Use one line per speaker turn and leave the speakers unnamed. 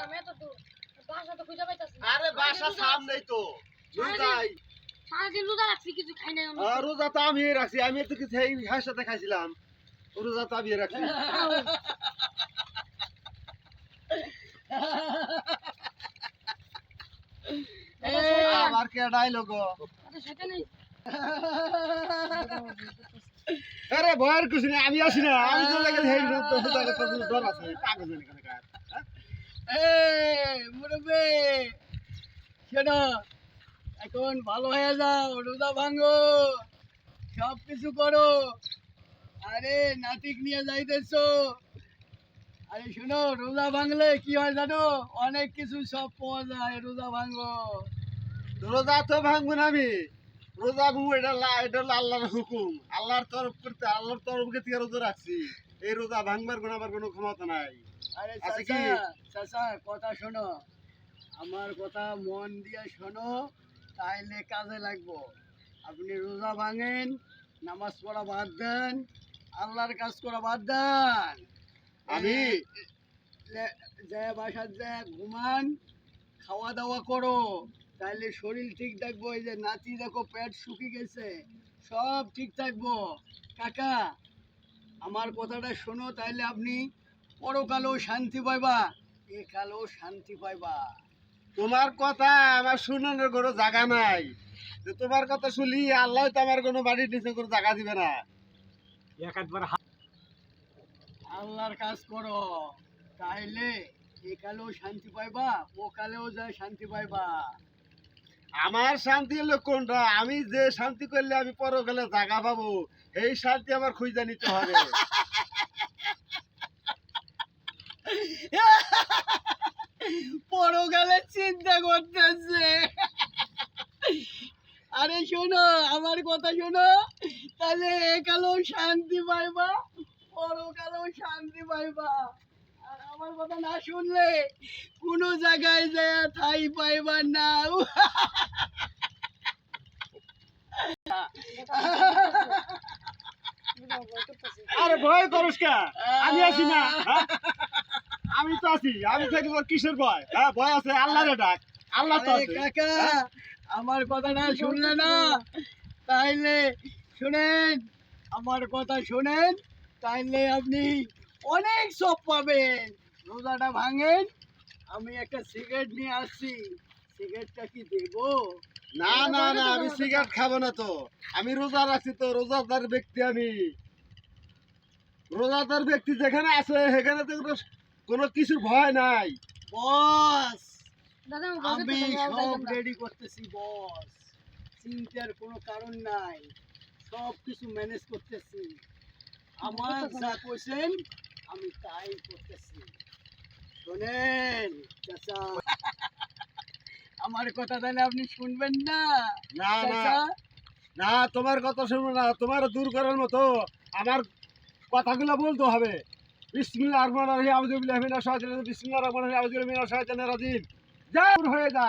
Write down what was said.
যাম এত দূর বাসা তো খুঁজে পাইতাছি না।
আরে বাসা সামনেই তো রোজাই
সারাদিন রোজা রাখছি কিছু খাই নাই আমি।
রোজা তো আমি রাখছি আমি তো কিছু এই হাঁস সাথে খাইছিলাম রোজা তো আমি রাখছি আবার কে ডাইলগ
আরে সেটা নেই
আরে ভয়ের কিছু নেই আমি আসি না আমি চলে গেছি হেড তো হুদাকে তো ডর আছে কাগজ নেই কেন কার
মুরব্বী শোনো এখন ভালো হয়ে যাও রোজা ভাঙো সব কিছু করো আরে নাতিক নিয়ে যাইতেছো আরে শোনো রোজা ভাঙলে কি হয় জানো অনেক কিছু সব পাওয়া যায় রোজা ভাঙো
রোজা তো ভাঙবো না আমি রোজা ভাঙবো এটা এটা হলো আল্লাহর হুকুম আল্লাহর তরফ করতে আল্লাহর তরফ থেকে রোজা রাখছি এই রোজা ভাঙবার কোনো আমার কোনো ক্ষমতা নাই
আরে
আচ্ছা কি?
চাচা কথা শোনো আমার কথা মন দিয়ে শোনো তাইলে কাজে লাগবো আপনি রোজা ভাঙেন নামাজ পড়া বাদ দেন আল্লাহর কাজ করা বাদ দেন
আমি
যে বাসার যে ঘুমান খাওয়া দাওয়া করো তাইলে শরীর ঠিক থাকবো এই যে নাতি দেখো পেট শুকিয়ে গেছে সব ঠিক থাকবো কাকা আমার কথাটা শোনো তাইলে আপনি পরকালেও শান্তি পাইবা একালেও শান্তি পাইবা
তোমার কথা আমার শুনানোর কোনো জায়গা নাই যে তোমার কথা শুনলি আল্লাহ তো আমার কোনো বাড়ির নিচে কোনো জায়গা দিবে না
আল্লাহর কাজ করো তাইলে একালেও শান্তি পাইবা ওকালেও যায় শান্তি পাইবা
আমার শান্তি হলো কোনটা আমি যে শান্তি করলে আমি পরকালে জায়গা পাবো এই শান্তি আমার খুঁজে নিতে হবে
পরকালে চিন্তা করতেছে আরে শোনো আমার কথা শোনো তাহলে একালেও শান্তি পাইবা পরকালেও শান্তি পাইবা আর আমার কথা না শুনলে কোনো জায়গায় যায় ঠাই পাইবা না
আরে ভয় করিস কা আমি আছি না হ্যাঁ? আমি তো আছি আমি থাকি তোর কিসের ভয় হ্যাঁ ভয় আছে আল্লাহরে ডাক আল্লাহ তো
আরে
আছে
কাকা আমার কথাটা শুনলে না তাইলে শুনেন আমার কথা শুনেন তাইলে আপনি অনেক সব পাবেন রোজাটা ভাঙেন আমি একটা সিগারেট নিয়ে আসছি সিগারেটটা কি দেবো
না না না আমি সিগারেট খাবো না তো আমি রোজা রাখছি তো রোজাদার ব্যক্তি আমি রোজাদার ব্যক্তি যেখানে আছে সেখানে তো কোনো কিছুর ভয় নাই
বস
দাদা
আমি সব রেডি করতেছি বস চিন্তার কোনো কারণ নাই সব কিছু ম্যানেজ করতেছি আমার যা কইছেন আমি তাই করতেছি শোনেন চাচা আমার কথা তাহলে আপনি শুনবেন না
না না
চাচা
না তোমার কথা শুনবো না তোমার দূর করার মতো আমার কথাগুলো বলতে হবে বিসমিল্লাহির রহমানির রহিম আউযু বিল্লাহি মিনাশ শাইতানির রাজিম বিসমিল্লাহির রহমানির রহিম আউযু বিল্লাহি মিনাশ শাইতানির রাজিম যা হয়ে যা